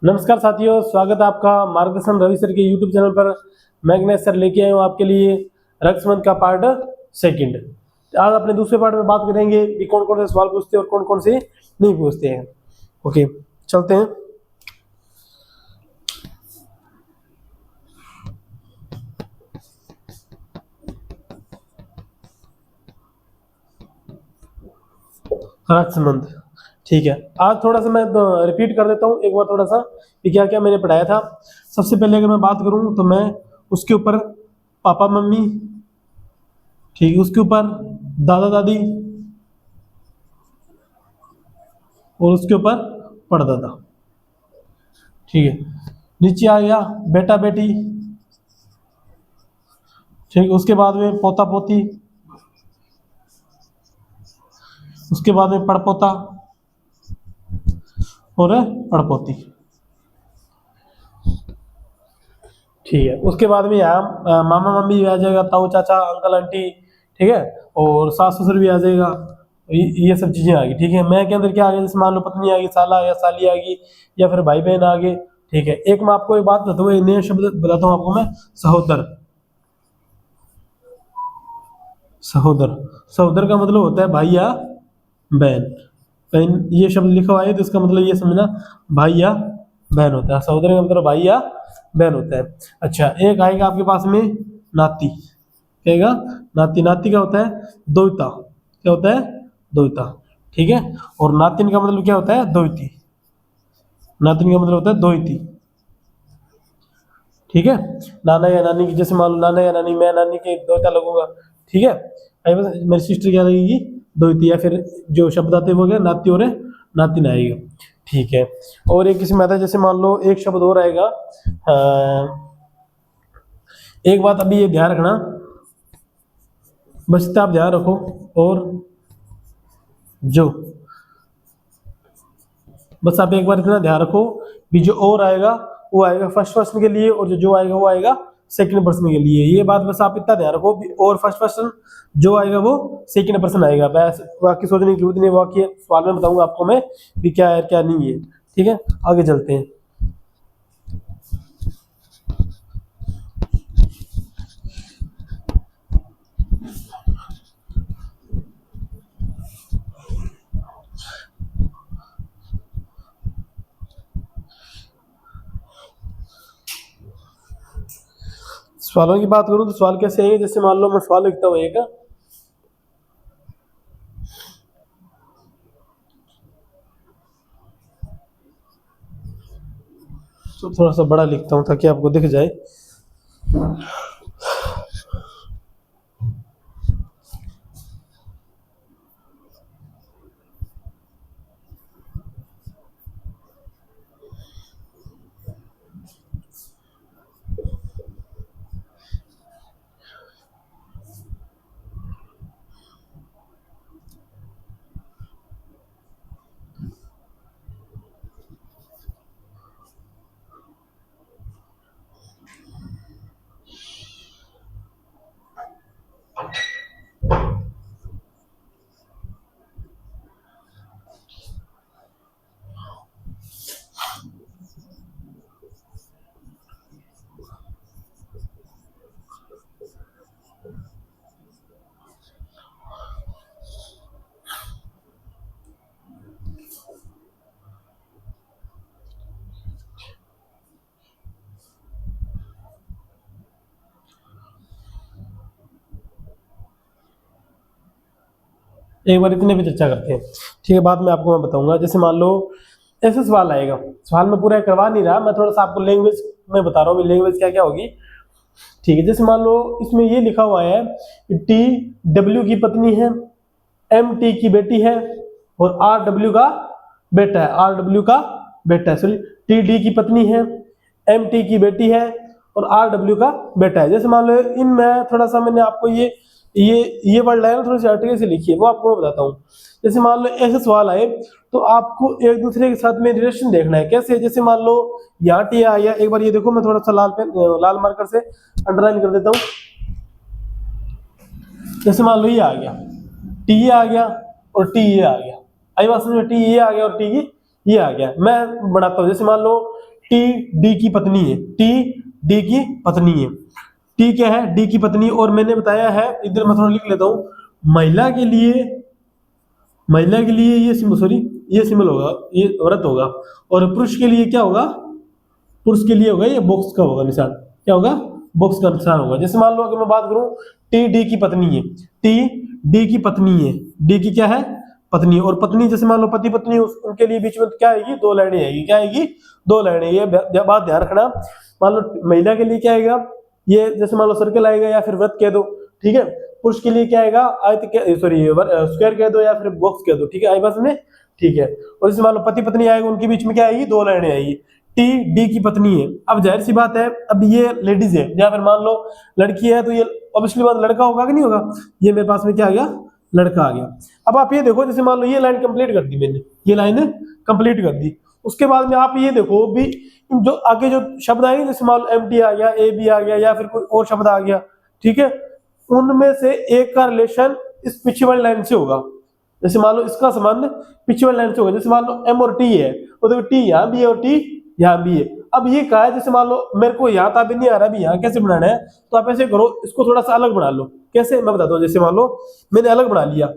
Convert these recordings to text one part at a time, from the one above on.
नमस्कार साथियों, स्वागत है आपका मार्गदर्शन रवि सर के यूट्यूब चैनल पर। मैं गणेश सर लेके आया हूँ आपके लिए रक्त संबंध का पार्ट सेकंड। आज अपने दूसरे पार्ट में बात करेंगे कि कौन कौन से सवाल पूछते हैं और कौन कौन से नहीं पूछते हैं। ओके, चलते हैं। रक्त संबंध, ठीक है। आज थोड़ा सा मैं रिपीट कर देता हूँ एक बार थोड़ा सा कि क्या क्या मैंने पढ़ाया था। सबसे पहले अगर मैं बात करूँ तो मैं उसके ऊपर पापा मम्मी, ठीक है, उसके ऊपर दादा दादी और उसके ऊपर परदादा, ठीक है। नीचे आ गया बेटा बेटी, ठीक है। उसके बाद में पोता पोती, उसके बाद में पड़पोता और पड़पोती, ठीक है। उसके बाद में यहाँ मामा मम्मी भी आ जाएगा, ताऊ चाचा अंकल आंटी, ठीक है। और सास ससुर भी आ जाएगा। ये सब चीजें आ गई, ठीक है। मैं के अंदर क्या आ गया, जैसे मान लो पत्नी आ गई, साला या साली आ गई, या फिर भाई बहन आ गए, ठीक है। एक मैं आपको एक बात बताता हूँ, एक नया शब्द बताता हूँ आपको मैं, सहोदर। सहोदर, सहोदर का मतलब होता है भाई या बहन। कहीं ये शब्द लिखा हुआ है तो इसका मतलब ये समझना भाई या बहन होता है। सहोदर का मतलब भाई या बहन होता है। अच्छा, एक आएगा आपके पास में नाती, कहेगा नाती। नाती का होता है दोहिता, क्या होता है, दोहिता, ठीक है। और नातिन का मतलब क्या होता है, दोहिती। नातिन का मतलब होता है दोहिती, ठीक है। नाना या नानी की, जैसे मान लो नाना या नानी, मैं नानी के दोहिता लगूंगा, ठीक है। मेरी सिस्टर क्या लगेगी, दोहिती। या फिर जो शब्द आते हैं वो क्या, नाती और नातिन आएगा, ठीक है। और एक किसी में आता है, जैसे मान लो एक शब्द और आएगा। एक बात अभी ये ध्यान रखना, बस इतना आप ध्यान रखो। और जो, बस आप एक बार इतना ध्यान रखो भी, जो और आएगा वो आएगा फर्स्ट पर्सन के लिए, और जो आएगा वो आएगा सेकंड पर्सन के लिए। ये बात बस आप इतना ध्यान रखो भी, और फर्स्ट पर्सन जो आएगा वो सेकंड पर्सन आएगा। बस बाकी सोचने की जरूरत नहीं, बाकी सवाल में बताऊंगा आपको मैं भी क्या है क्या नहीं है, ठीक है। आगे चलते हैं। सवालों की बात करूं तो सवाल कैसे आएंगे, जैसे मान लो मैं सवाल लिखता हूँ एक, तो थोड़ा सा बड़ा लिखता हूँ ताकि आपको दिख जाए। एक बार इतने भी चर्चा करते हैं, ठीक है। बाद में आपको मैं बताऊंगा। जैसे मान लो ऐसे सवाल आएगा, सवाल में पूरा करवा नहीं रहा मैं, थोड़ा सा आपको लैंग्वेज में बता रहा हूँ लैंग्वेज क्या क्या होगी, ठीक है। जैसे मान लो इसमें ये लिखा हुआ है टी डब्ल्यू की पत्नी है, एम टी की बेटी है, और आर डब्ल्यू का बेटा है। आर डब्ल्यू का बेटा है, सॉरी, टी डी की पत्नी है, एम टी की बेटी है, और आर डब्ल्यू का बेटा है। जैसे मान लो इनमें थोड़ा सा मैंने आपको ये वर्ड लाया ना, थोड़ी सी अर्टिकल से लिखी है, वो आपको मैं बताता हूँ। जैसे मान लो ऐसे सवाल आए तो आपको एक दूसरे के साथ में रिलेशन देखना है। कैसे, जैसे मान लो यहाँ टी आ गया, एक बार ये देखो, मैं थोड़ा सा लाल पेन लाल मार्कर से अंडरलाइन कर देता हूँ। जैसे मान लो ये आ गया, टी ये आ गया और टी ये आ गया। आई बात समझ में, टी ये आ गया और टी ये आ गया। मैं बढ़ाता हूँ, जैसे मान लो टी डी की पत्नी है, टी डी की पत्नी है, टी क्या है, डी की पत्नी। और मैंने बताया है, इधर मैं थोड़ा लिख लेता हूं, महिला के लिए ये सिंबल, सॉरी ये सिंबल होगा, ये औरत होगा, और पुरुष के लिए क्या होगा, पुरुष के लिए होगा ये बॉक्स का होगा निशान, क्या होगा, बॉक्स का निशान होगा। जैसे मान लो अगर मैं बात करूं, टी डी की पत्नी है, टी डी की पत्नी है, डी की क्या है, पत्नी। और पत्नी जैसे मान लो पति पत्नी, उनके लिए बीच में क्या आएगी, दो लाइनें आएगी, क्या आएगी, दो लाइनें। ये बात ध्यान रखना। मान लो महिला के लिए क्या आएगा, ये जैसे मान लो सर्कल आएगा या फिर वृत्त कह दो, ठीक है। पुरुष के लिए क्या आएगा, आयत, सॉरी स्क्वायर कह दो या फिर बॉक्स कह दो, ठीक है, आई बस में, ठीक है। और जैसे मान लो पति पत्नी आएगा, उनके बीच में क्या आएगी, दो लाइनें आएगी, टी डी की पत्नी है। अब जाहिर सी बात है, अब ये लेडीज है या फिर मान लो लड़की है, तो ये ऑब्वियसली बात लड़का होगा कि नहीं होगा, ये मेरे पास में क्या आ गया, लड़का आ गया। अब आप ये देखो, जैसे मान लो ये लाइन कंप्लीट कर दी मैंने, ये लाइन कंप्लीट कर दी, उसके बाद में आप ये देखो भी जो आगे जो शब्द आएंगे, जैसे मान लो एम टी आ गया, ए बी आ गया, या फिर कोई और शब्द आ गया, ठीक है, उनमें से एक का रिलेशन इस पीछे वाली लाइन से होगा। जैसे मान लो इसका संबंध पीछे वाली लाइन से होगा, जैसे मान लो एम और टी है, तो देखो टी यहाँ भी है और टी यहाँ भी है। अब ये कहा है, जैसे मान लो मेरे को यहाँ ताबे नहीं आ रहा, भी यहाँ कैसे बनाना है, तो आप ऐसे करो, इसको थोड़ा सा अलग बना लो। कैसे, मैं बताता हूँ। जैसे मान लो मैंने अलग बना लिया,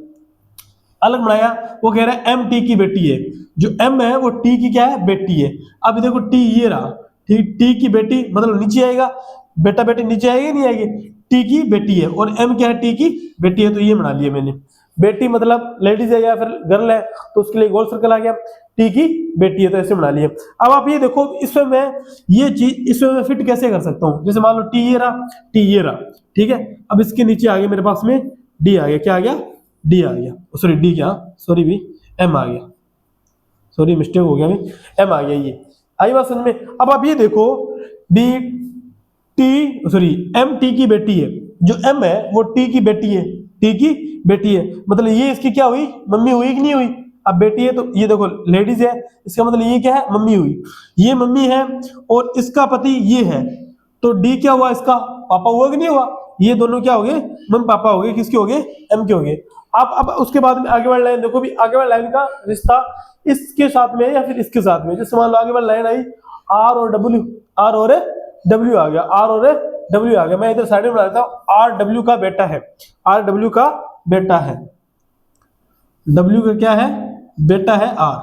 अलग बनाया, वो कह रहा है एम टी की बेटी है, जो एम है वो टी की क्या है, बेटी है। अब देखो टी ये रहा, ठीक, टी की बेटी मतलब नीचे आएगा, बेटा बेटी नीचे आएगी नहीं आएगी, टी की बेटी है, और एम क्या है, टी की बेटी है, तो ये बना लिया मैंने। बेटी मतलब लेडीज है या फिर गर्ल है, तो उसके लिए गोल सर्कल आ गया, टी की बेटी है, तो ऐसे बना लिया। अब आप ये देखो, इसमें मैं ये चीज इसमें मैं फिट कैसे कर सकता हूँ। जैसे मान लो टी ये रहा, टी ये रहा, ठीक है। अब इसके नीचे आ गया मेरे पास में डी आ गया, क्या आ गया, डी आ गया, सॉरी डी क्या, सॉरी भी एम आ गया, सॉरी मिस्टेक हो गया भी, एम आ गया। ये आई बात समझ में। अब आप ये देखो, B T, sorry M T की बेटी है, जो एम है वो टी की बेटी है, टी की बेटी है, मतलब ये इसकी क्या हुई, मम्मी हुई कि नहीं हुई। अब बेटी है तो ये देखो लेडीज है, इसका मतलब ये क्या है, मम्मी हुई, ये मम्मी है, और इसका पति ये है, तो डी क्या हुआ, इसका पापा हुआ कि नहीं हुआ। ये दोनों क्या हो गए, मम्मी पापा हो गए, किसके हो गए, एम के हो गए। अब उसके बाद में आगे वाली लाइन देखो भी, आगे वाली लाइन का रिश्ता इसके साथ में है या फिर इसके साथ में। जैसे मान लो आगे वाली लाइन आई, आर और डब्ल्यू, आर और डब्ल्यू आ गया, आर और डब्ल्यू आ गया। मैं इधर साइड में बना देता हूं, आर डब्ल्यू का बेटा है, आर डब्ल्यू का बेटा है, डब्ल्यू का क्या है, बेटा है आर,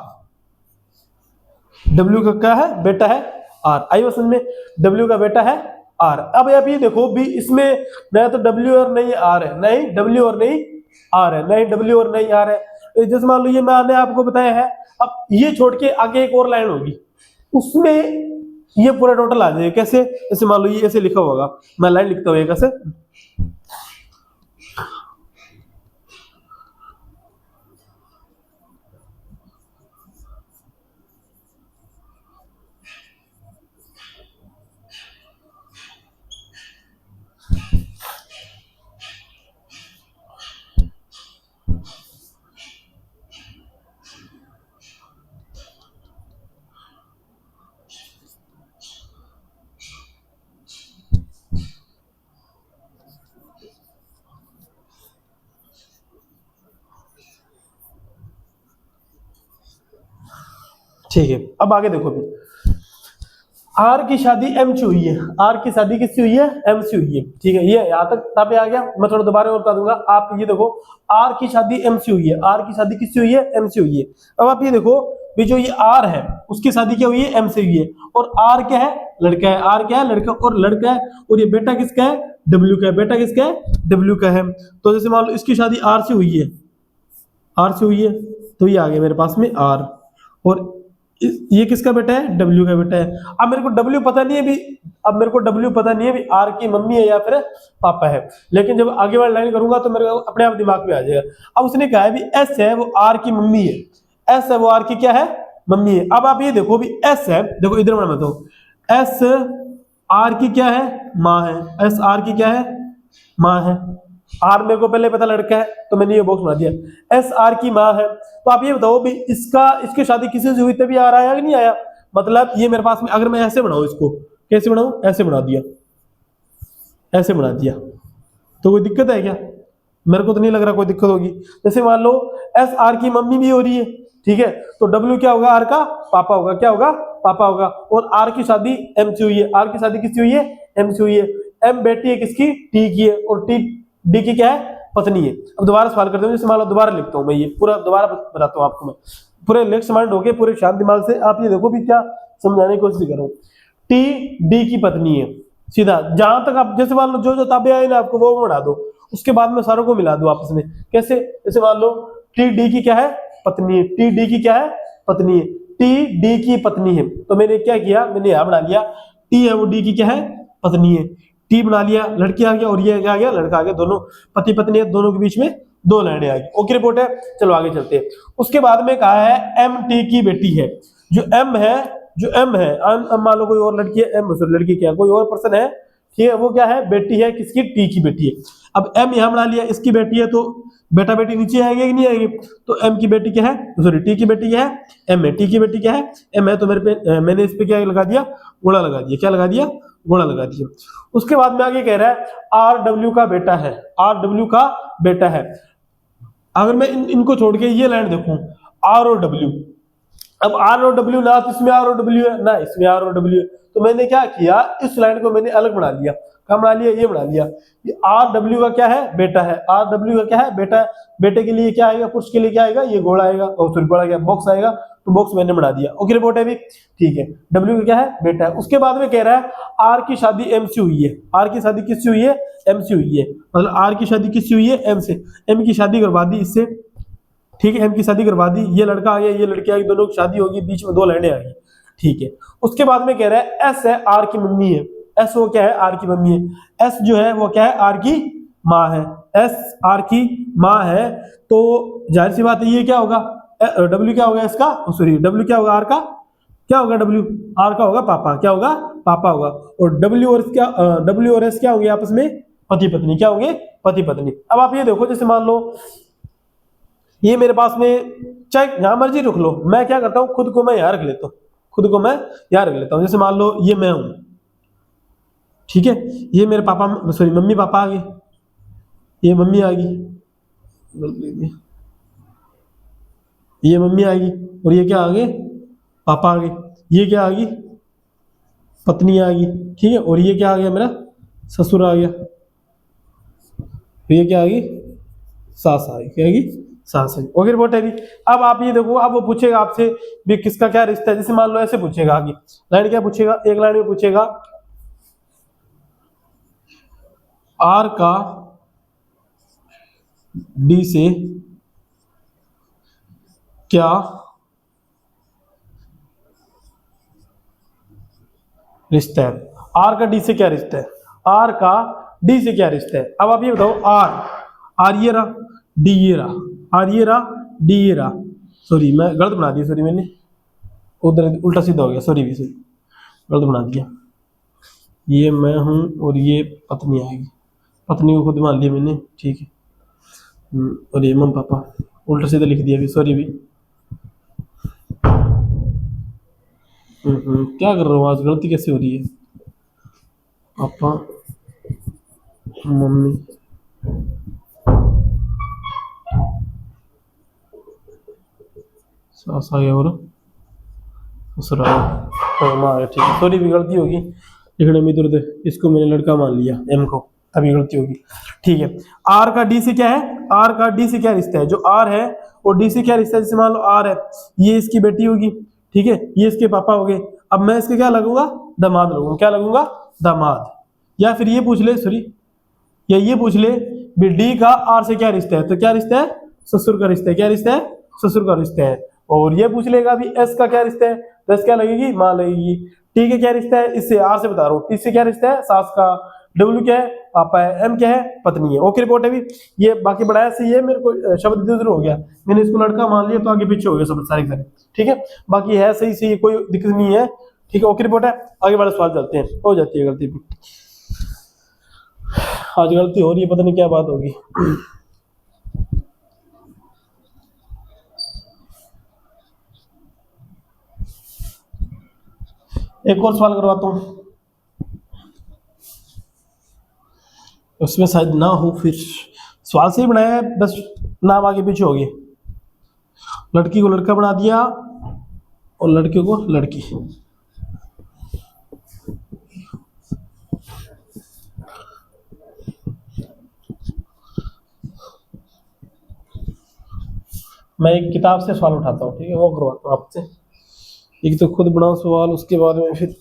डब्ल्यू का क्या है, बेटा है आर। आई समझ में, डब्ल्यू का बेटा है आर। अब आप ये देखो भी, इसमें न तो डब्ल्यू और नहीं आर है, नहीं डब्ल्यू और नहीं आर है, नहीं डब्ल्यू और नहीं आर है। जैसे मान लो ये मैंने आपको बताया है, अब ये छोड़ के आगे एक और लाइन होगी, उसमें ये पूरा टोटल आ जाएगा। कैसे, जैसे मान लो ये ऐसे लिखा होगा, मैं लाइन लिखता हूँ कैसे, ठीक है। अब आगे देखो भी, आर की शादी एम से हुई है, आर की शादी किससे हुई है, एम से हुई है, ठीक है। ये यहाँ तक ताबे आ गया, मैं थोड़ा दोबारा और बता दूंगा। आप ये देखो, आर की शादी एम से हुई है, आर की शादी किससे हुई है, एम से हुई है। अब आप ये देखो भी, जो ये आर है उसकी शादी क्या हुई है, एम से हुई है, और आर क्या है, लड़का है, आर क्या है, लड़का और लड़का है, और ये बेटा किसका है, डब्ल्यू का है, बेटा किसका है, डब्ल्यू का है। तो जैसे मान लो इसकी शादी आर से हुई है, आर से हुई है, तो ये आ गया मेरे पास में आर, और ये किसका बेटा है, डब्ल्यू का बेटा है। अब मेरे को डब्ल्यू पता नहीं है भी, अब मेरे को डब्ल्यू पता नहीं है भी आर की मम्मी है या फिर पापा है, लेकिन जब आगे वाली लाइन करूंगा तो मेरे को अपने आप दिमाग में आ जाएगा। अब उसने कहा है भी एस है वो आर की मम्मी है, एस है वो आर की क्या है, मम्मी है। अब आप ये देखो भी, एस है, देखो इधर मैं बताऊं, एस आर की क्या है, माँ है, एस आर की क्या है, माँ है। आर मेरे को पहले पता लड़का है, तो मैंने ये बॉक्स बना दिया, एस आर की माँ है। तो आप ये बताओ भी, इसकी शादी किसी से हुई तभी आ रहा है कि नहीं आया। मतलब ये मेरे पास में, अगर मैं ऐसे बनाऊं इसको, कैसे बनाऊं, ऐसे बना दिया, ऐसे बना दिया, तो कोई दिक्कत है क्या, मेरे को तो नहीं लग रहा कोई दिक्कत होगी। जैसे मान लो एस आर की मम्मी भी हो रही है, ठीक है, तो डब्ल्यू क्या होगा, आर का पापा होगा, क्या होगा, पापा होगा। और आर की शादी एम से हुई है, आर की शादी किससे हुई है, एम से हुई है। एम बेटी है किसकी, टी की है, और टी डी की क्या है, पत्नी है। अब दोबारा सवाल करते हैं, जैसे मान लो दोबारा लिखता हूँ मैं, ये पूरा दोबारा बताता हूँ आपको मैं, पूरे लेक्स माइंड हो गए, पूरे शांत दिमाग से आप ये देखो भी क्या समझाने की कोशिश करो। टी डी की पत्नी है, सीधा जहां तक आप जैसे मान लो जो जो ताबे आए ना आपको वो बना दो, उसके बाद में सारों को मिला दो आपस में। कैसे, जैसे मान लो टी डी की क्या है, पत्नी है, टी डी की क्या है, पत्नी है, टी डी की पत्नी है। तो मैंने क्या किया, मैंने यहां बना लिया टी है वो डी की क्या है, पत्नी है, टी बना लिया, लड़की आ गया, और ये क्या आ गया, लड़का आ गया, दोनों पति पत्नी है, दोनों के बीच में दो लाइनें आ गई। ओके रिपोर्ट है, चलो आगे चलते हैं। उसके बाद में कहा है एम टी की बेटी है, जो एम है, जो एम है, मान लो कोई और लड़की है, एम लड़की क्या कोई और पर्सन है, ठीक है, वो क्या है, बेटी है किसकी, टी की बेटी है। अब एम यहां बना लिया, इसकी बेटी है, तो बेटा बेटी नीचे आएंगे कि नहीं आएंगे, तो एम की बेटी क्या है, सॉरी टी की बेटी क्या है, एम है, टी की बेटी क्या है, एम है, तो मेरे पे मैंने इस पे क्या लगा दिया, गोला लगा दिया, क्या लगा दिया, गोला लगा दिया। उसके बाद में आगे कह रहा है आर डब्ल्यू का बेटा है, आर डब्ल्यू का बेटा है। अगर मैं इनको छोड़ के ये लाइन देखूं, आर और डब्ल्यू, अब आर और डब्ल्यू ना तो इसमें आर और डब्ल्यू है ना इसमें आर और डब्ल्यू है, तो मैंने क्या किया, इस लाइन को मैंने अलग बना लिया, क्या बना लिया, ये बना लिया, ये आर डब्ल्यू का क्या है, बेटा है, आर डब्ल्यू का क्या है, बेटा है, बेटे के लिए क्या आएगा, पुरुष के लिए क्या आएगा, ये घोड़ा आएगा, और सॉरी घोड़ा क्या, बॉक्स आएगा, तो बॉक्स मैंने बना दिया। ओके रिपोर्ट है भी, ठीक है, डब्ल्यू का क्या है, बेटा है। उसके बाद में कह रहा है आर की शादी एम से हुई है, आर की शादी किससे हुई है, एम से हुई है, मतलब आर की शादी किससे हुई है, एम से, एम की शादी करवा दी इससे, ठीक है, एम की शादी करवा दी, ये लड़का आ गया, ये लड़की आ गई, दोनों की शादी होगी, बीच में दो लाइनें आ गई, ठीक है। उसके बाद में कह रहा है एस है आर की मम्मी है, एस वो क्या है, आर की मम्मी है, एस जो है वो क्या है, आर की माँ है, एस आर की माँ है, तो जाहिर सी बात है ये क्या होगा, डब्ल्यू क्या होगा इसका, सॉरी डब्ल्यू क्या होगा, आर का क्या होगा, डब्ल्यू आर का होगा पापा, क्या होगा, पापा होगा, और डब्ल्यू और क्या, डब्ल्यू और एस क्या होंगे आपस में, पति पत्नी, क्या होंगे, पति पत्नी। अब आप ये देखो, जैसे मान लो ये मेरे पास में, चाहे जहां मर्जी रख लो, मैं क्या करता हूं, खुद को मैं यहां रख लेता हूं, खुद को मैं यहां रख लेता हूं। जैसे मान लो ये मैं हूं, ठीक है, ये मेरे पापा, सॉरी मम्मी पापा आ गए, ये मम्मी आ गई, ये मम्मी आ गई, और ये क्या आ गए, पापा आ गए, ये क्या आ गई, पत्नी आ गई, ठीक है, और ये क्या आ गया, मेरा ससुर आ गया, ये क्या आ गई, सास आ गई, क्या आ गई, सास है। ओके रिपोर्ट है भी। अब आप ये देखो, अब वो पूछेगा आपसे भी किसका क्या रिश्ता है, जैसे मान लो ऐसे पूछेगा, आगे लाइन क्या पूछेगा, एक लाइन में पूछेगा आर का डी से क्या रिश्ता है, आर का डी से क्या रिश्ता है, आर का डी से क्या रिश्ता है। अब आप ये बताओ, आर ये रहा, डी ये रहा, आर ये रहा, डी ये रहा, सॉरी मैं गलत बना दिया, सॉरी मैंने उधर उल्टा सीधा हो गया, सॉरी भी सॉरी गलत बना दिया, ये मैं हूं और ये पत्नी आएगी, पत्नी को खुद मान लिया मैंने, ठीक है, और ये मम पापा, उल्टा सीधा लिख दिया भी, सॉरी भी। क्या कर रहा हूँ आज, गलती कैसे हो रही है, पापा मम्मी, सास आ गया और ससुर आ गया, ठीक है, सॉरी भी गलती होगी लिखने में, इधर उधर इसको मैंने लड़का मान लिया एम को, तभी गलती होगी, ठीक है। आर का डी से क्या है, आर का डी से क्या रिश्ता है, जो आर है और डी से क्या रिश्ता है, जैसे मान लो आर है, ये इसकी बेटी होगी, ठीक है, ये इसके पापा हो गए, अब मैं इसके क्या लगूंगा, दामाद लगूंगा, क्या लगूंगा, दामाद। या फिर ये पूछ ले, सॉरी, या ये पूछ ले भी डी का आर से क्या रिश्ता है, तो क्या रिश्ता है, ससुर का रिश्ता है, क्या रिश्ता है, ससुर का रिश्ता है। और ये पूछ लेगा भी एस का क्या रिश्ता है, तो एस क्या लगेगी, माँ लगेगी। टी का क्या रिश्ता है, इससे आर से बता रहा हूँ, टी से क्या रिश्ता है, सास का। डब्ल्यू क्या है, पापा है। एम क्या है, पत्नी है। ओके रिपोर्ट है भी। ये बाकी बढ़ाया से ये मेरे को शब्द इधर हो गया, मैंने इसको लड़का मान लिया तो आगे पीछे हो गया सब सारे सारे, ठीक है। बाकी है सही सही, कोई दिक्कत नहीं है, ठीक है। ओके रिपोर्ट है। आगे वाले सवाल चलते हैं, हो जाती है गलती भी, आज गलती हो रही है, पता नहीं क्या बात होगी। एक और सवाल करवाता हूं, उसमें शायद ना हो, फिर सवाल से ही बनाया है, बस नाम आगे पीछे हो गए। लड़की को लड़का बना दिया और लड़के को लड़की। मैं एक किताब से सवाल उठाता हूँ, ठीक है, वो करवाता हूँ आपसे। एक तो खुद बनाओ सवाल, उसके बाद में फिर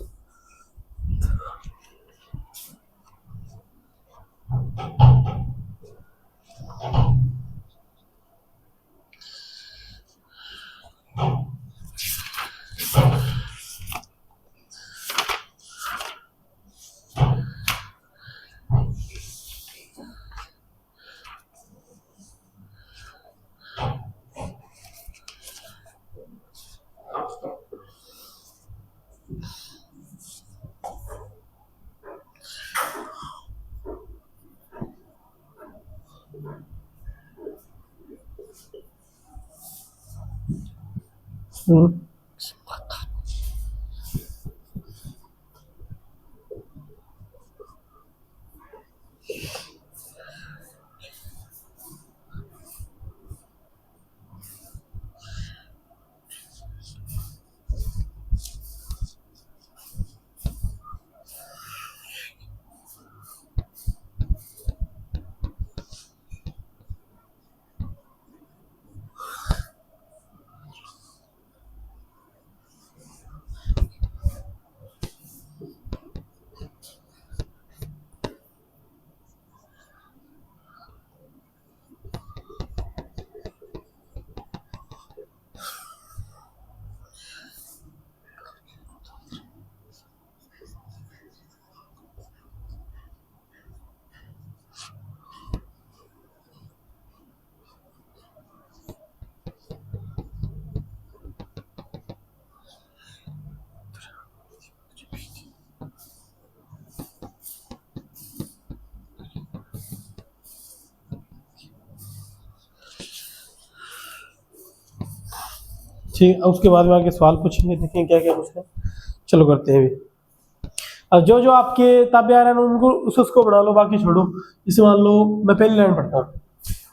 ठीक है, उसके बाद में आगे सवाल पूछेंगे, देखेंगे क्या क्या पूछना है। चलो करते हैं अभी। अब जो जो आपके ताबे आ रहे हैं उनको उसको बना लो, बाकी छोड़ो। इसे मान लो मैं पहली लाइन पढ़ता हूँ।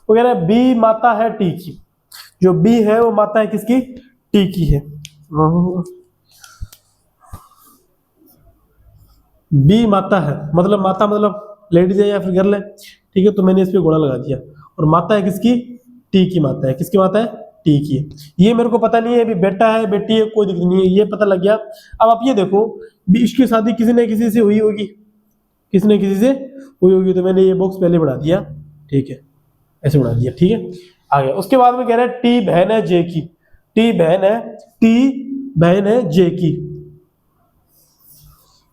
वो कह रहा है बी माता है टी की। जो बी है वो माता है किसकी? टी की है। बी माता है, मतलब माता मतलब लेडीज है या फिर गर्ल है, ठीक है। तो मैंने इस पे घोड़ा लगा दिया। और माता है किसकी? टी की माता है। किसकी माता है? टी की है। ये मेरे को पता नहीं है अभी बेटा है बेटी है, कोई दिक्कत नहीं है, ये पता लग गया। अब आप ये देखो, इसकी शादी किसी ने किसी से हुई होगी, किसी ने किसी से हुई होगी, तो मैंने ये बॉक्स पहले बढ़ा दिया, ठीक है, ऐसे बढ़ा दिया, ठीक है। आ गया। उसके बाद में कह रहा है टी बहन है जे की। टी बहन है, टी बहन है जे की।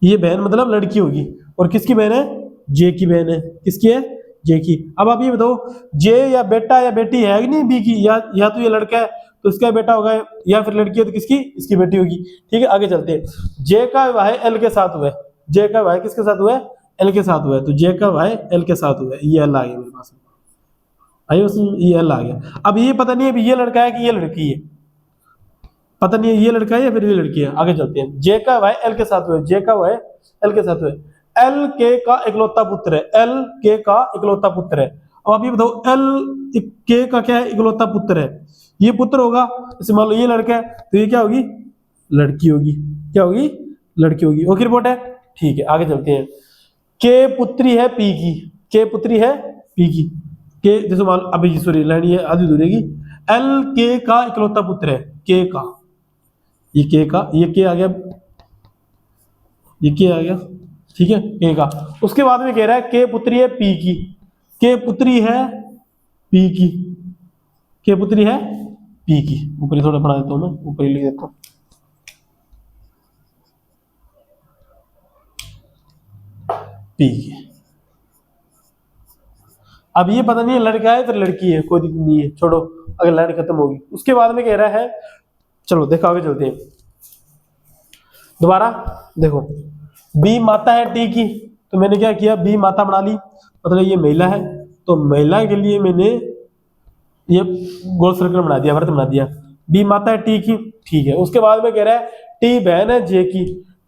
ये बहन मतलब लड़की होगी। और किसकी बहन है? जे की बहन है। किसकी है? जे की। अब आप ये बताओ, जे या बेटा या बेटी है कि नहीं बी की? या तो ये लड़का है तो इसका बेटा होगा, या फिर लड़की है तो किसकी? इसकी बेटी होगी, ठीक है। आगे चलते हैं। जे का विवाह एल के साथ हुआ है। जे का विवाह किसके साथ हुआ है? एल के साथ हुआ है। तो जे का विवाह एल के साथ हुआ है। ये एल आ गया मेरे पास, आइए उसमें ये एल आ गया। अब ये पता नहीं है ये लड़का है कि ये लड़की है, पता नहीं है ये लड़का है या फिर ये लड़की है। आगे चलते हैं। जे का वाई एल के साथ हुए। जे का वाई एल के साथ हुए। एल के का इकलौता पुत्र है। एल के का इकलौता पुत्र है। अब आप ये बताओ, एल के का क्या है? इकलौता पुत्र है। ये पुत्र होगा। जैसे मान लो ये लड़का है तो ये क्या होगी? लड़की होगी। क्या होगी? लड़की होगी। ओके रिपोर्ट है, ठीक है। आगे चलते हैं। के पुत्री है पी की। के पुत्री है पी की। के जैसे मान लो, अभी सॉरी लाइन ये आधी दूरेगी। एल के का इकलौता पुत्र है। के का, ये के का, ये के आ गया, ये के आ गया, ठीक है, के का। उसके बाद में कह रहा है के पुत्री है पी की। के पुत्री है पी की। के पुत्री है पी की। ऊपर थोड़ा पढ़ा देता हूं मैं, ऊपर लिख देता हूं। पी की। अब ये पता नहीं है लड़का है फिर लड़की है, कोई दिक्कत नहीं है, छोड़ो, अगर लाइन खत्म होगी। उसके बाद में कह रहा है, चलो देखो आगे चलते हैं। दोबारा देखो, बी माता है टी की। तो मैंने क्या किया? बी माता बना ली, मतलब ये महिला है, तो महिला के लिए मैंने ये गोल सर्कल बना दिया, वृत्त बना दिया। बी माता है टी की, ठीक है। उसके बाद में कह रहा है टी बहन है जे की।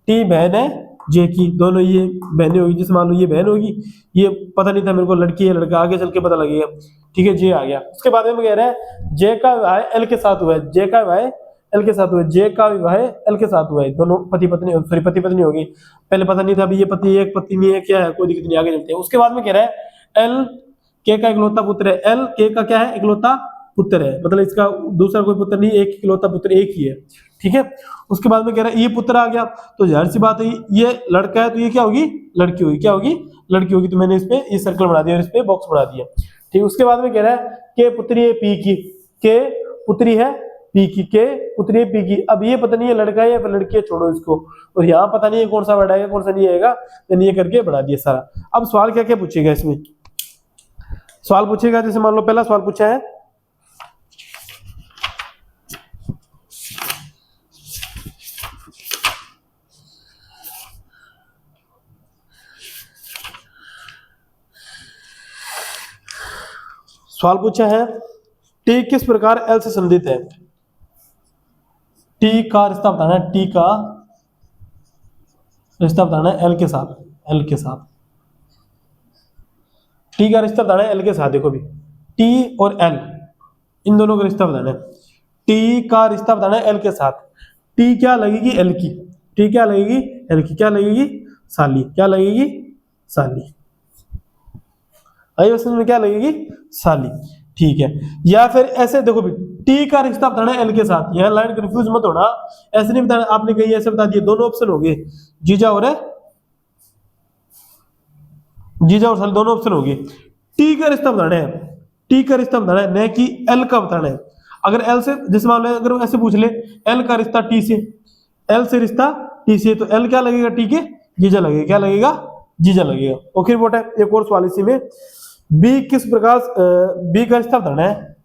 टी बहन है जे की, दोनों ये बहनें होगी। जिस मान लो ये बहन होगी, ये पता नहीं था मेरे को लड़की है लड़का, आगे चल के पता लगेगा, ठीक है। जे आ गया। उसके बाद में कह रहा है जे का विवाह एल के साथ हुआ है। जे का विवाह एल के साथ हुआ है। जे का विवाह एल के साथ हुआ है। दोनों पति पत्नी, सॉरी पति पत्नी होगी, पहले पता नहीं था, अभी ये पति एक पत्नी नहीं है, क्या है, कोई दिक्कत नहीं, आगे चलते हैं। उसके बाद में कह रहा है एल के का इकलौता पुत्र है। एल के का क्या है? इकलौता पुत्र है, मतलब इसका दूसरा कोई पुत्र नहीं, एक इकलौता पुत्र एक ही है। ठीक है, उसके बाद में कह रहा है ये पुत्र आ गया, तो जाहिर सी बात है ये लड़का है तो ये क्या होगी, लड़की होगी। क्या होगी, लड़की होगी। तो मैंने इस पे ये सर्कल बना दिया और इस पे बॉक्स बना दिया। ठीक, उसके बाद में कह रहा है के पुत्री है पी की, के पुत्री है पी की, के पुत्री है पी की। अब ये पता नहीं है लड़का है या लड़की है, छोड़ो इसको। और यहाँ पता नहीं है कौन सा वर्ड आएगा कौन सा नहीं आएगा, मैंने ये करके बढ़ा दिया सारा। अब सवाल क्या क्या पूछेगा इसमें, सवाल पूछेगा जैसे मान लो पहला सवाल पूछा है टी किस प्रकार एल से संबंधित है। टी का रिश्ता बताना है, टी का रिश्ता बताना है एल के साथ, एल के साथ। टी का रिश्ता बताना है एल के साथ। देखो भी टी और एल इन दोनों का रिश्ता बताना है। टी का रिश्ता बताना है एल के साथ। टी क्या लगेगी, एल की। टी क्या लगेगी, एल की। क्या लगेगी, साली। क्या लगेगी, साली। आई में क्या लगेगी, साली। ठीक है, या फिर ऐसे देखो भी टी का रिश्ता बताना है एल के साथ। यह लाइन कंफ्यूज मत होना, ऐसे नहीं बताना आपने कहीं ऐसे बता दिए। दोनों ऑप्शन हो गए, जीजा और साली, दोनों ऑप्शन हो गए। टी का रिश्ता बताना है, टी का रिश्ता बताना है, न कि एल का बताना है। अगर एल से जैसे मान लो अगर ऐसे पूछ ले एल का रिश्ता टी से, एल से रिश्ता टी से, तो एल क्या लगेगा, टी के जीजा लगेगा। क्या लगेगा, जीजा लगेगा। ओके रिपोर्ट है। एक और सवाल इसी में, बी किस प्रकार बी का रिश्ता बताना है,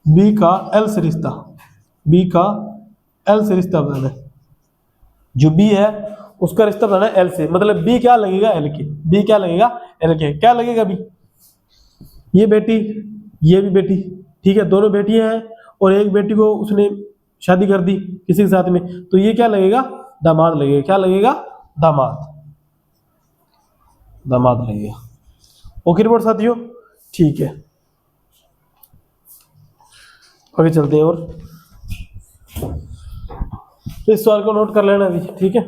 बी का एल से रिश्ता, बी का एल से रिश्ता बताना है। जो बी है उसका रिश्ता बताना है एल से, मतलब बी क्या लगेगा, एल के। बी क्या लगेगा, एल के। क्या लगेगा बी, ये बेटी ये भी बेटी। ठीक है, दोनों बेटियां हैं और एक बेटी को उसने शादी कर दी किसी के साथ में, तो ये क्या लगेगा, दामाद लगेगा। क्या लगेगा, दामाद, दामाद लगेगा। ओके रिपोर्ट साथियों। ठीक है, आगे चलते हैं। और तो इस सवाल को नोट कर लेना अभी। ठीक है,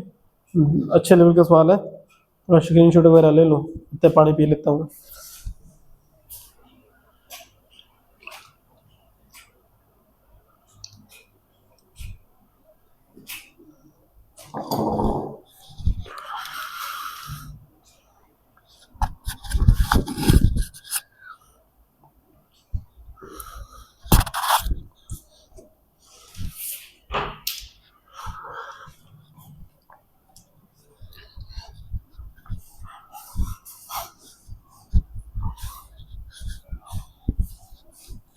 अच्छे लेवल का सवाल है, थोड़ा स्क्रीनशॉट वगैरह ले लो। इतने पानी पी लेता हूँ।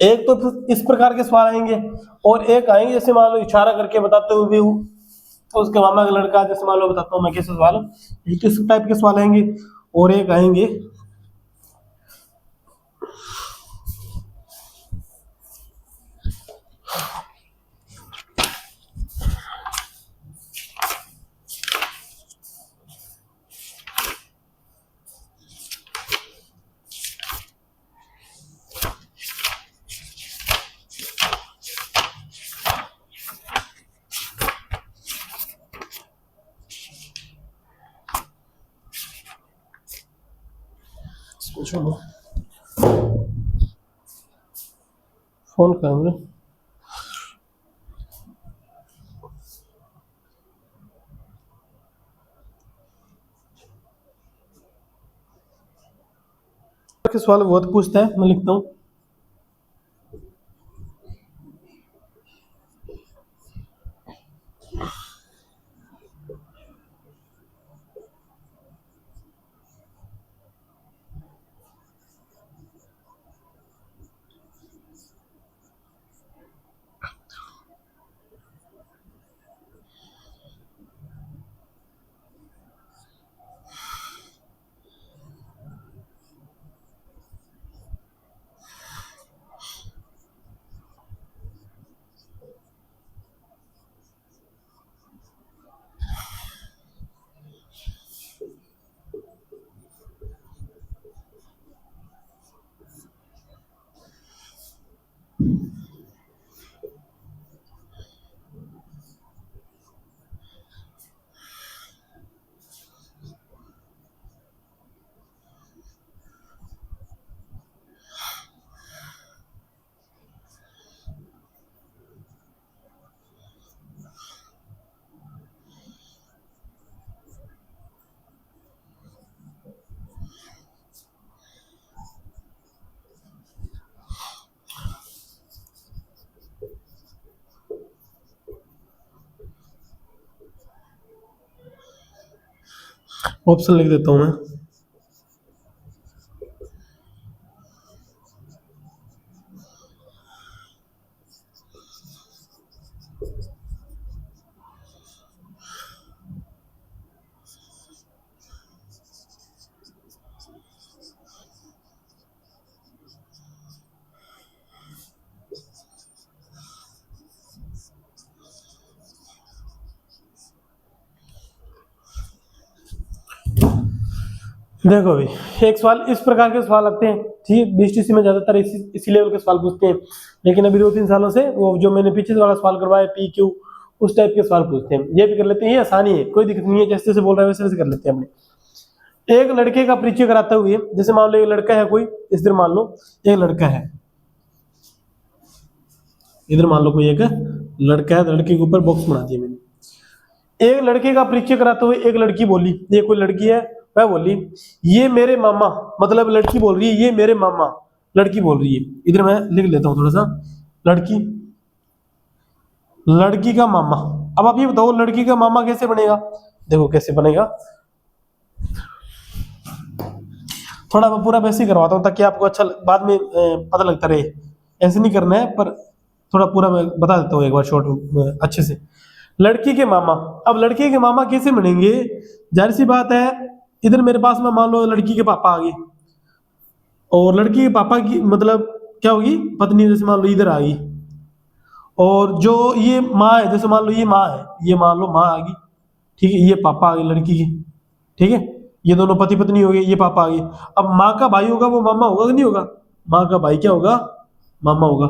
एक तो इस प्रकार के सवाल आएंगे और एक आएंगे जैसे मान लो इशारा करके बताते हुए भी तो उसके मामा का लड़का, जैसे मान लो बताता हूँ मैं कैसे सवाल, किस टाइप के सवाल आएंगे। और एक आएंगे फोन करेंगे के सवाल बहुत पूछता है, मैं लिखता हूँ। ऑप्शन लिख देता हूँ मैं। देखो अभी एक सवाल इस प्रकार के सवाल आते हैं, ठीक है, बीएसटीसी में ज्यादातर इसी लेवल के सवाल पूछते हैं, लेकिन अभी 2-3 सालों से वो जो मैंने पीछे वाला सवाल करवाया PQ उस टाइप के सवाल पूछते हैं, ये भी कर लेते हैं, ये आसानी है, कोई दिक्कत नहीं है, जैसे जैसे बोल रहा है वैसे वैसे कर लेते हैं अपने। एक लड़के का परिचय कराते हुए, जैसे मान लो एक लड़का है कोई, इस तरह मान लो एक लड़का है, इधर मान लो कोई एक लड़का है, लड़के के ऊपर बॉक्स बना दिया मैंने। एक लड़के का परिचय कराते हुए एक लड़की बोली, ये कोई लड़की है, वह बोली ये मेरे मामा, मतलब लड़की बोल रही है ये मेरे मामा, लड़की बोल रही है, इधर मैं लिख लेता हूं थोड़ा सा, लड़की, लड़की का मामा। अब आप ये बताओ लड़की का मामा कैसे बनेगा, देखो कैसे बनेगा, थोड़ा मैं पूरा वैसे ही करवाता हूँ ताकि आपको अच्छा बाद में पता लगता रहे, ऐसे नहीं करना है, पर थोड़ा पूरा मैं बता देता हूँ एक बार शॉर्ट अच्छे से। लड़की के मामा, अब लड़की के मामा कैसे बनेंगे, जाहिर सी बात है, इधर मेरे पास में मान लो लड़की के पापा आ गए, और लड़की के पापा की मतलब क्या होगी, पत्नी, जैसे मान लो इधर आ गई, और जो ये माँ है, जैसे मान लो ये माँ है, ये मान लो माँ आ गई, ठीक है, ये पापा आ गए लड़की की, ठीक है, ये दोनों पति पत्नी हो गए, ये पापा आ गए। अब माँ का भाई होगा वो मामा होगा कि नहीं होगा, माँ का भाई क्या होगा, मामा होगा,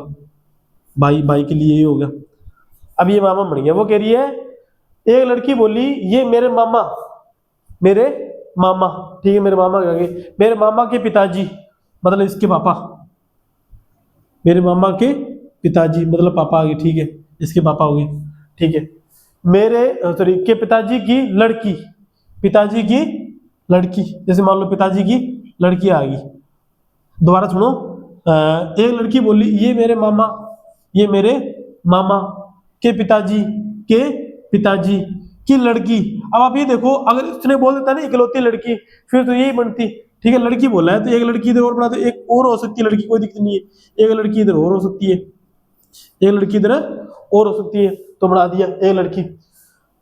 भाई भाई के लिए ये होगा। अब ये मामा बन गया, वो कह रही है, एक लड़की बोली ये मेरे मामा, मेरे मामा, ठीक है, मेरे मामा कह गए, मेरे मामा के पिताजी, मतलब इसके पापा, मेरे मामा के पिताजी मतलब पापा आ गए, ठीक है, इसके पापा हो गए, ठीक है, मेरे सॉरी के पिताजी की लड़की, पिताजी की लड़की, जैसे मान लो पिताजी की लड़की आ गई। दोबारा सुनो, एक लड़की बोली ये मेरे मामा, ये मेरे मामा के पिताजी की लड़की। अब आप ये देखो, अगर इसने बोल देता ना इकलौती लड़की, फिर तो यही बनती, ठीक है, लड़की बोला है तो एक लड़की इधर और बना दो, एक और हो सकती है लड़की, कोई दिक्कत नहीं है, एक लड़की इधर और हो सकती है, एक लड़की इधर और हो सकती है, तो बना दिया एक लड़की।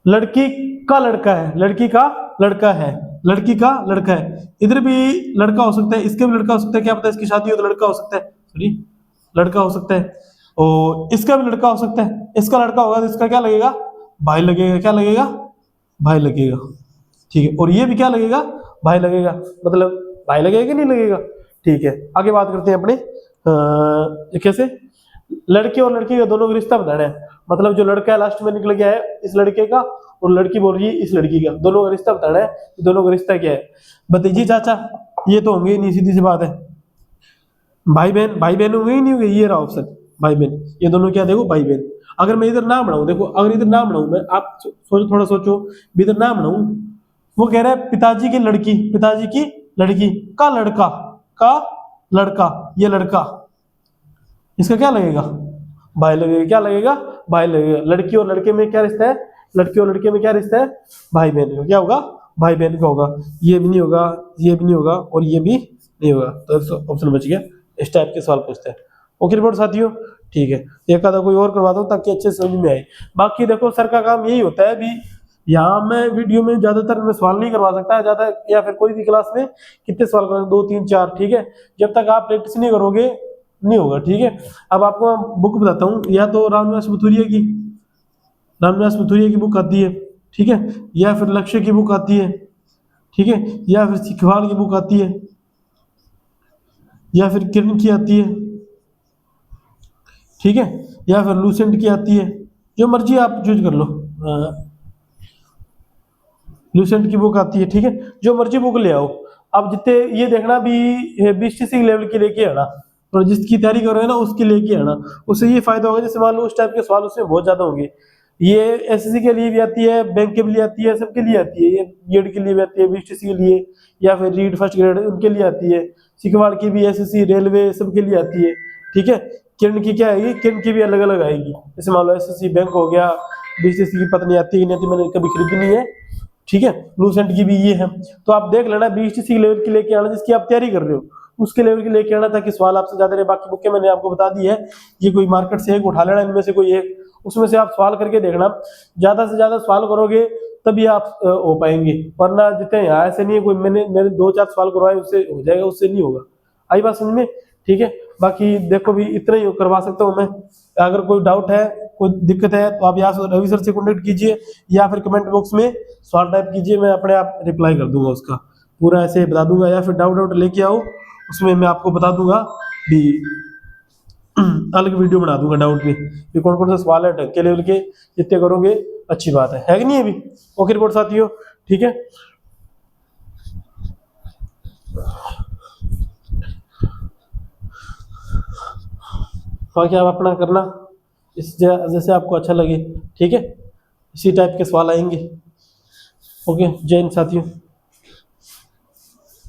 लड़की का लड़का है, लड़की का लड़का है, लड़की का लड़का है, इधर भी लड़का हो सकता है, इसका भी लड़का हो सकता है, क्या पता इसकी शादी हो तो लड़का हो सकता है, सॉरी लड़का हो सकता है, और इसका भी लड़का हो सकता है, इसका लड़का होगा तो इसका क्या लगेगा, भाई लगेगा, क्या लगेगा, भाई लगेगा, ठीक है, और ये भी क्या लगेगा, भाई लगेगा, मतलब भाई लगेगा कि नहीं लगेगा, ठीक है। आगे बात करते हैं अपने कैसे लड़के और लड़की का दोनों का रिश्ता बताना है, मतलब जो लड़का है लास्ट में निकल गया है इस लड़के का, और लड़की बोल रही है इस लड़की का, दोनों का रिश्ता बताना है, दोनों का रिश्ता क्या है, बताइए चाचा, ये तो होंगे ही नहीं, सीधी सी बात है, भाई बहन होंगे ही नहीं होंगे, ये रहा ऑप्शन, भाई बहन, ये दोनों क्या, देखो भाई बहन। अगर मैं इधर नाम बनाऊं, देखो अगर इधर नाम बनाऊं मैं, आप सोचो, थोड़ा सोचो, इधर नाम बनाऊं, वो कह रहा है पिताजी की लड़की, पिताजी की लड़की का लड़का, का लड़का, ये लड़का, इसका क्या लगेगा, भाई लगेगा, क्या लगेगा, भाई लगेगा। लड़की और लड़के में क्या रिश्ता है, लड़की और लड़के में क्या रिश्ता है, भाई बहन का, क्या होगा, भाई बहन का होगा, ये भी नहीं होगा, ये भी नहीं होगा, और ये भी नहीं होगा, तो ऑप्शन बच गया। इस टाइप के सवाल पूछते हैं। ओके रिपोर्ट साथियों, ठीक है, एक आधा कोई और करवा दो ताकि अच्छे समझ में आए। बाकी देखो सर का काम यही होता है, अभी यहाँ मैं वीडियो में ज्यादातर मैं सवाल नहीं करवा सकता है ज्यादा, या फिर कोई भी क्लास में कितने सवाल करवाए, 2 3 4, ठीक है, जब तक आप प्रैक्टिस नहीं करोगे नहीं होगा, ठीक है। अब आपको बुक बताता हूँ, या तो रामनिवास बुथुरिया की, रामनिवास बुथुरिया की बुक आती है, ठीक है, या फिर लक्ष्य की बुक आती है, ठीक है, या फिर सिखवाल की बुक आती है, या फिर किरण की आती है, ठीक है, या फिर लूसेंट की आती है, जो मर्जी आप चूज कर लो, लूसेंट की बुक आती है, ठीक है, जो मर्जी बुक ले आओ। अब जितने ये देखना भी बीएसटीसी लेवल की लेके आना, और जिसकी तैयारी कर रहे हो ना उसकी लेके आना, उससे ये फायदा होगा, जैसे मान लो उस टाइप के सवाल उसमें बहुत ज्यादा होंगे, ये एसएससी के लिए भी आती है, बैंक के लिए आती है, सबके लिए आती है, ये बीएड के लिए भी आती है, बीएसटीसी के लिए, या फिर रीड फर्स्ट ग्रेड उनके लिए आती है, सिकवाड़ की भी, एसएससी रेलवे सबके लिए आती है, ठीक है। किरण की क्या आएगी, किरण की भी अलग अलग आएगी, जैसे मान लो एसएससी बैंक हो गया, बीएसटीसी की पता नहीं आती है नहीं आती, मैंने कभी खरीदी नहीं है, ठीक है। लूसेंट की भी ये है, तो आप देख लेना बीएसटीसी लेवल की लेके आना जिसकी आप तैयारी कर रहे हो, उसके लेवल की लेके आना ताकि सवाल आपसे ज्यादा रहे। बाकी बुकें मैंने आपको बता दी है, ये कोई मार्केट से एक उठा लेना, इनमें से कोई एक, उसमें से आप सवाल करके देखना, ज्यादा से ज्यादा सवाल करोगे तभी आप हो पाएंगे, वरना जितने यहाँ ऐसे नहीं है कोई मैंने 2-4 सवाल करवाए उससे हो जाएगा, उससे नहीं होगा। आई बात समझ में, ठीक है। बाकी देखो भी इतना ही करवा सकता हूँ मैं, अगर कोई डाउट है कोई दिक्कत है तो आप यहाँ से रवि सर से कॉन्टेक्ट कीजिए या फिर कमेंट बॉक्स में सवाल टाइप कीजिए, मैं अपने आप रिप्लाई कर दूंगा उसका, पूरा ऐसे बता दूंगा, या फिर डाउट लेके आओ उसमें मैं आपको बता दूंगा भी, अलग वीडियो बना दूंगा डाउट में कि कौन कौन से सवाल है ढंग के लेवल के, जितने करोगे अच्छी बात है कि नहीं अभी। ओके रिपोर्ट साथियों, ठीक है। बाकी आप अपना करना इस जैसे आपको अच्छा लगे, ठीक है। इसी टाइप के सवाल आएंगे। ओके, जय हिंद साथियों।